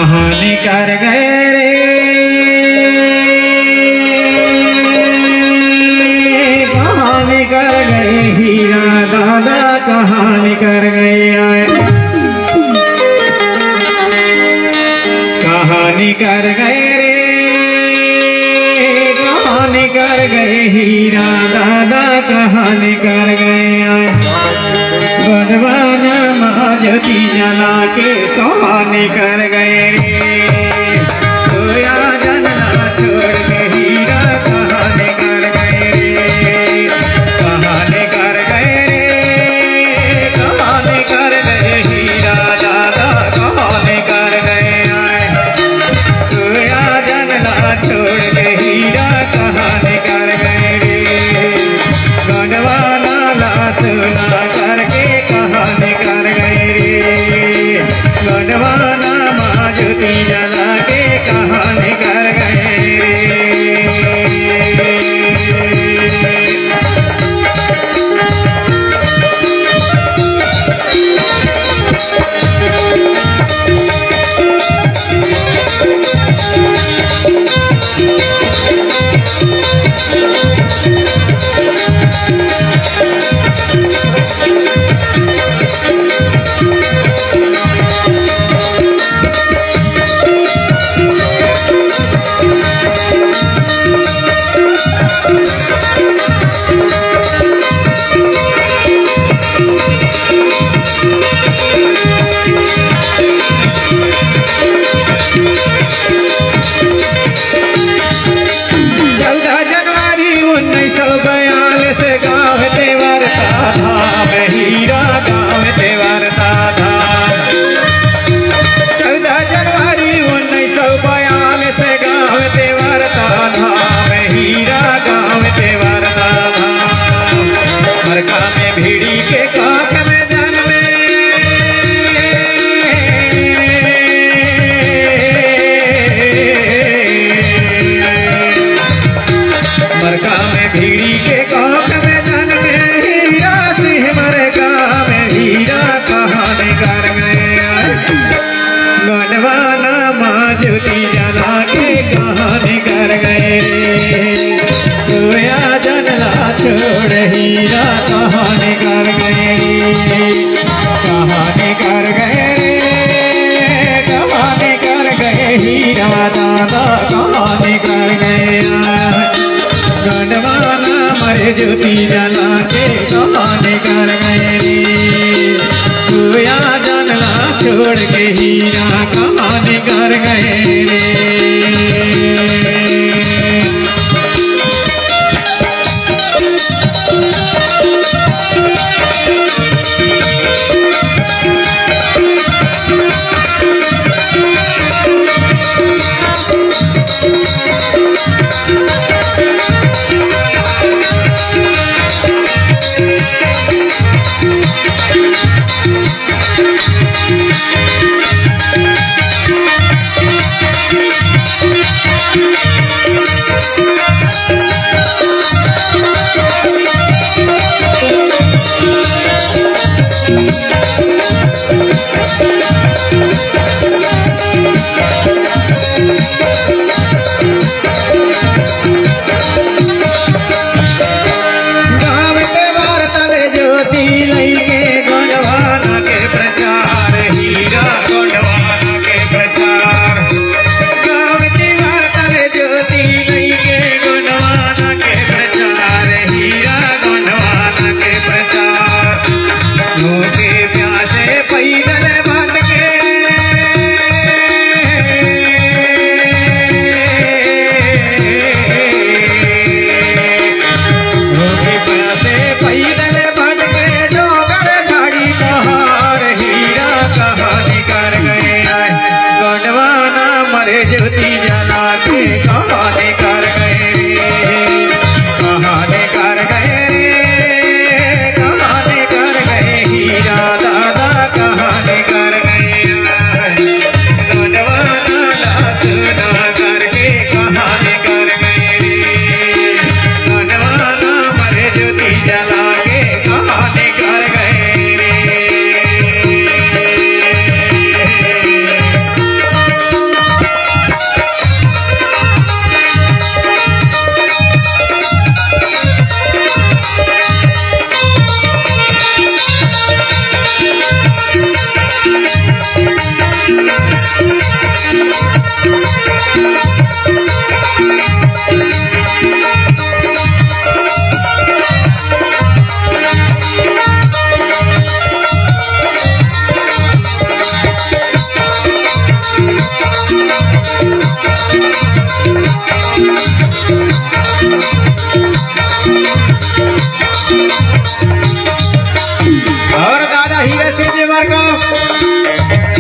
कहानी कर गए रे कहानी कर गए हीरा दादा कहानी कर गए आए कहानी कर गए रे कहानी कर गए हीरा दादा कहानी कर गए आए गढ़वाना माजती जला के कहानी कर गए सोया जनना छोड़ के हीरा कहानी कर गए कहानी कर गए कहानी कर गए हीरा दादा कहानी कर गए सोया जनना छोड़ के हीरा कहानी कर गए गढ़वाना लासना करके कहानी कर गए गढ़वाना माजुती जला के कहानी कर गए भीड़ी के काख में जन्मे मरका में भीड़ी के काख में जन्मे हीरा सिंह मरका में हीरा कहानी कर गए गढ़वाना माजुती जला के कहानी कर गए सोया जनला छोड़ हीरा कहानी कर गए कहानी कर गए कहानी कर गए हीरा दादा कहानी कर गए गढ़वाना माजुती जला के कहानी कर गए सोया जनला छोड़ के हीरा कहानी कर गए ज्योति जला के कहानी कर गए कहानी कर गए कहानी कर गए हीरा दादा कहानी कर गए गढ़वाना लासना करके कहानी कर गए गढ़वाना मरे ज्योति जला के कहानी कर गए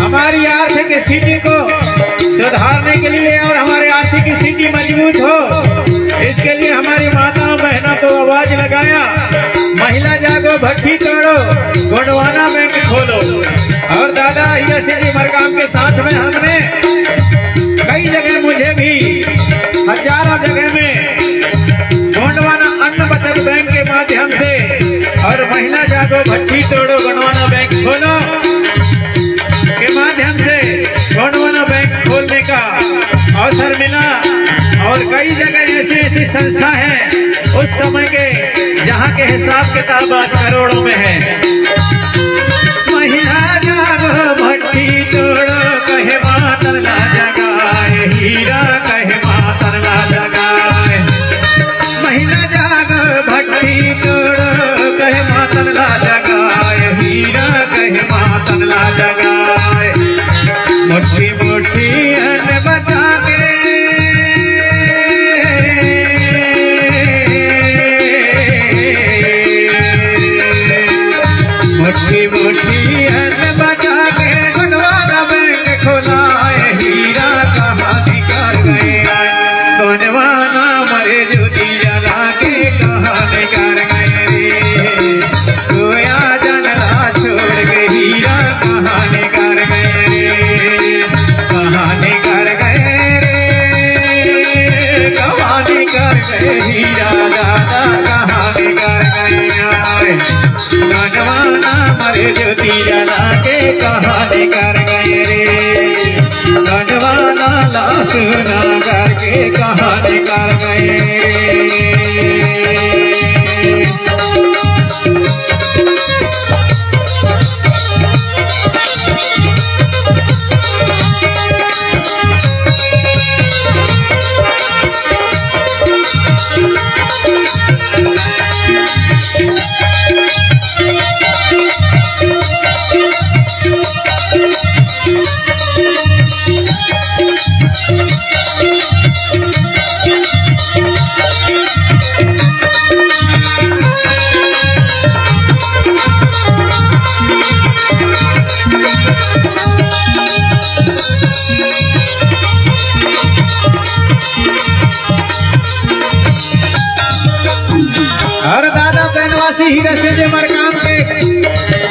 हमारी आर्थिक स्थिति को सुधारने के लिए और हमारी आर्थिक स्थिति मजबूत हो, इसके लिए हमारी माताओं बहनों को आवाज लगाया, महिला जागो भट्टी तोड़ो, गोंडवाना बैंक खोलो। और दादा हीरासिंह मरकाम के साथ में हमने कई जगह, मुझे भी हजारों जगह में गोंडवाना अन्न बचत बैंक के माध्यम से और महिला जागो भट्टी तोड़ो गोंडवाना बैंक खोलो के माध्यम से गोंडवाना बैंक खोलने का अवसर मिला। और कई जगह ऐसी ऐसी संस्था है उस समय के जहाँ के हिसाब किताब आज करोड़ों में है। महिला जागो भट्टी तोड़ो कहे मातर ला जगाए, हीरा कहे मातर ला जगाए। महिला जागो भट्टी तोड़ो कहे मातर ला जगाए, हीरा कहे मातर ला जगाए। मुट्ठी मुट्ठी अन्न बचा के मुट्ठी मुट्ठी अन्न बचा के गोंडवाना बैंक खोला है, हीरा कहानी कर गए गोंडवाना मरे ज्योति जला के कहानी कर गए रे, गोया जनला छोड़ के हीरा कहानी कर गए रे, कहानी कर गए रे, कहानी कर गए हीरा दादा कहानी कर गए गोंडवाना मरे ज्योति जला के कहानी कर गए रे, गोंडवाना लासुना करके कहानी कर गए। और दादा बनवासी हीरासिंह मरकाम के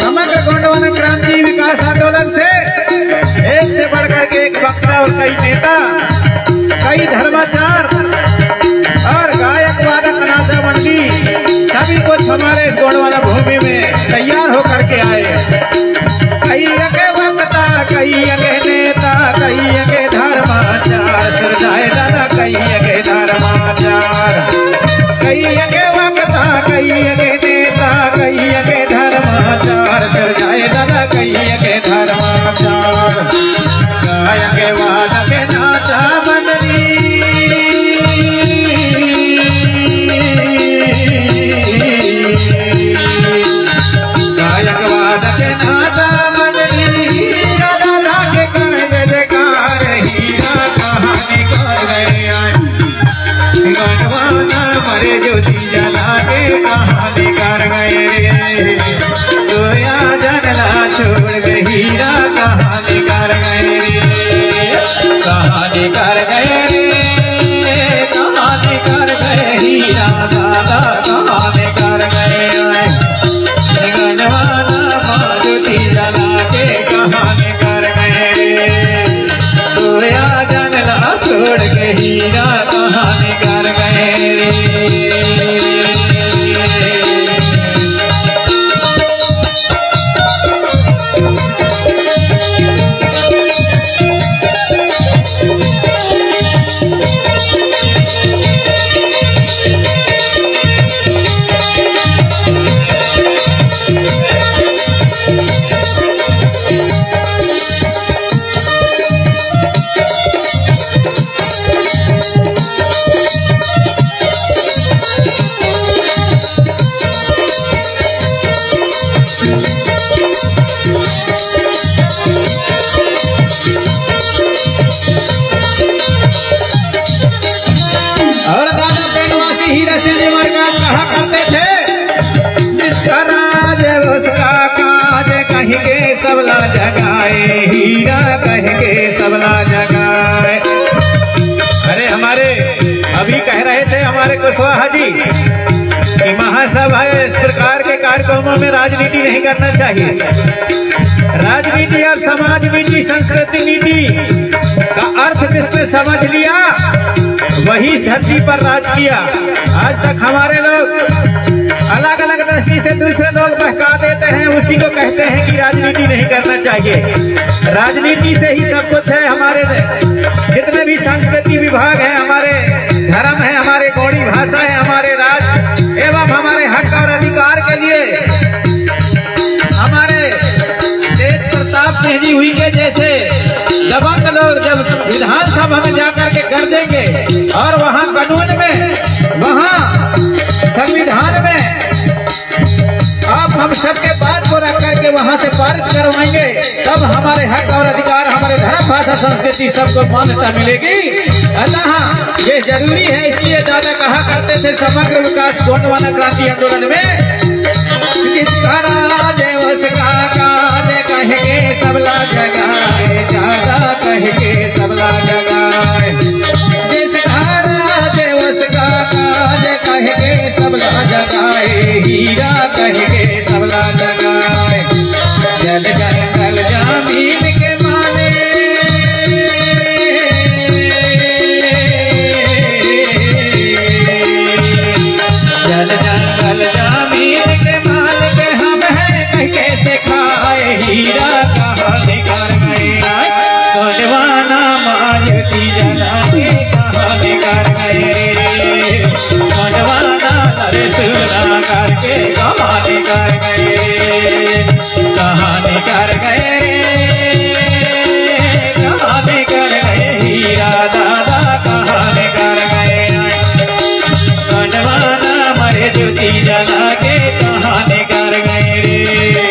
समग्र गोंडवाना क्रांति विकास आंदोलन से एक से बढ़कर के एक वक्ता और कई नेता, कई धर्माचार और गायक वादक नाचा मंडी सभी कुछ हमारे गोंडवाना भूमि में तैयार होकर के आए। कई अगे वक्ता, कई अगे नेता, कई अगे धर्माचार सृजाए दादा, कई अगे धर्माचार, कई अगे वक्ता, कई अगे नेता, कई अगे धर्माचार सृजाए दादा, कई अगे धर्माचार, गायके वादक नाचा मंडली गायक वादक नाचा मंडली दादा के कर जयकार, हीरा कहानी कर गए गोंडवाना मरे ज्योति जला के कहानी कर गए, गोया जनला छोड़ के हीरा कहानी कर गए, कहानी कर गए, कहानी कर गए हीरा दादा कहानी कर गए, गोंडवाना ज्योति जला के कहानी कर गए, गोया जनला छोड़ के हीरा कहानी कर गए। कि महासभा इस प्रकार के कार्यक्रमों में राजनीति नहीं करना चाहिए। राजनीति और समाज नीति, संस्कृति नीति का अर्थ जिसने समझ लिया वही धरती पर राज किया। आज तक हमारे लोग अलग अलग दृष्टि से दूसरे लोग बहका देते हैं, उसी को कहते हैं कि राजनीति नहीं करना चाहिए। राजनीति से ही सब कुछ है। हमारे जितने भी संस्कृति विभाग हैं, हमारे धर्म है, हमारे गौड़ी भाषा है, हमारे राज एवं हमारे हक और अधिकार के लिए हमारे तेज प्रताप सिंह जी हुई के जैसे दबंग लोग जब विधानसभा में जाकर के गरजेंगे और वहां कानून में, वहां संविधान में आप हम सबके बात को रख करके वहां से पारित करवाएंगे, तब हमारे हक और अधिकार, हमारे धर्म, भाषा, संस्कृति सबको मान्यता मिलेगी। अतः ये जरूरी है। इसलिए दादा कहा करते थे समग्र विकास गोंडवाना क्रांति आंदोलन में, जिसका राज उसका काज कहेंगे सबला जगाए, दादा कहेंगे सबला जगाए। जिसका राज उसका काज कहेंगे सबला जगाए, हीरा कहेंगे सबला जगाए। जल जंगल जमीन के माले, जल जंगल जमीन के मालिक हम हैं, कह कैसे खाए, हीरा कहाँ निकाल गए। गोंडवाना मारुति जला के कहाँ निकाल गए, गोंडवाना सुना करके कहाँ निकाल गए, कहाँ निकाल गए, कहाँ निकाल गए, हीरा दादा कहाँ निकाल गए। गोंडवाना मरे ज्योति जला के कहाँ निकाल गए रे,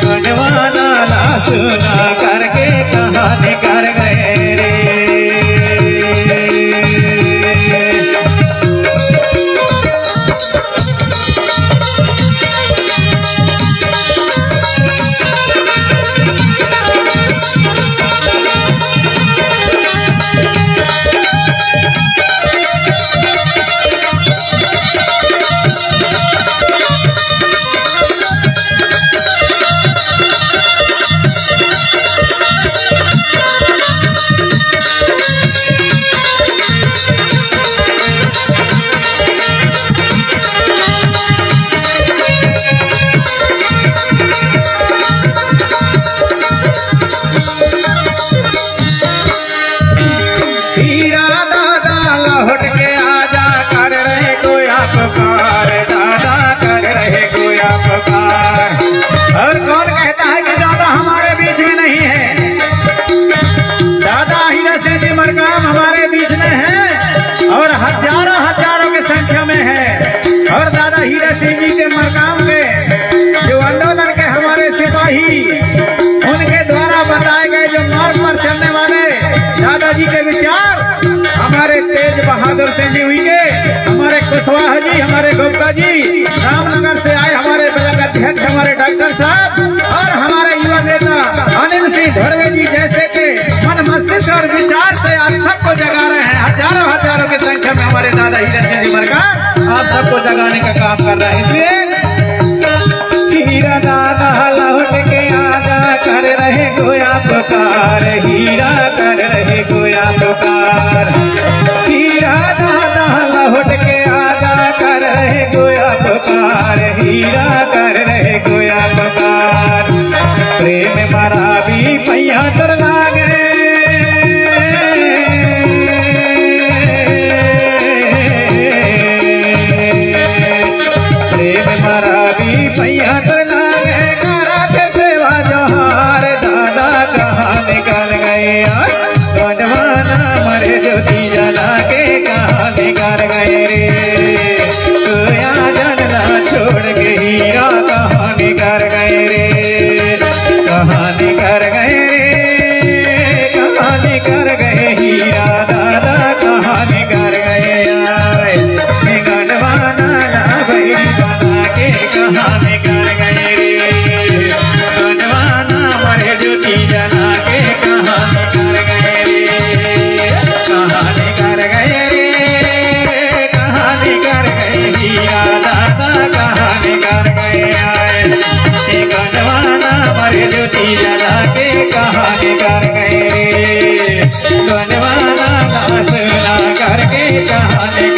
गोंडवाना ना सुना करके कहाँ निकाल गए रे। और कौन कहता है कि दादा हमारे बीच में नहीं है? दादा हीरा सिंह जी मरकाम हमारे बीच में है और हजारों हजारों की संख्या में है। और दादा हीरा सिंह जी के मरकाम के जो आंदोलन के हमारे सिपाही, उनके द्वारा बताए गए जो मार्ग पर चलने वाले दादाजी के विचार, हमारे तेज बहादुर सिंह जी हुई के, हमारे कुशवाहा जी, हमारे गुप्ता जी, रामनगर से आए हमारे ब्लॉक अध्यक्ष हमारे डॉक्टर साहब और हमारे युवा नेता अनिल सिंह धड़वे जी जैसे के मन मस्तिष्क और विचार से आप सबको जगा रहे हैं। हजारों हजारों की संख्या में हमारे दादा हीरा सिंह जी मरकाम आप सबको जगाने का काम कर रहे हैं। इसलिए हीरा दादा लौट के आजा कर रहे गोया पुकार, हीरा कर रहे गोया पुकार, हीरा दादा लौट के आजा कर रहे गोया पुकार, हीरा कर रहे गोया पुकार। प्रेम मारा भी पैया तर लागे, प्रेम मारा भी पैया तर लागे, कराते सेवा जोहार, दादा कहाँ निकल गए। गोंडवाना मरे ज्योति जला के कहाँ निकल गए रे, कोया जानना छोड़ के हीरा कहाँ निकल गए रे, कहाँ निकल गए रे, कहाँ निकल गए हीरा दादा कहाँ निकल गए। गोंडवाना ना भैरी बना के कहाँ निकल गए रे, गोंडवाना मरे ज्योति जला के कहाँ निकल गए रे, कहाँ निकल गए रे, कहाँ निकल गए बनवाना दास ना करके जाने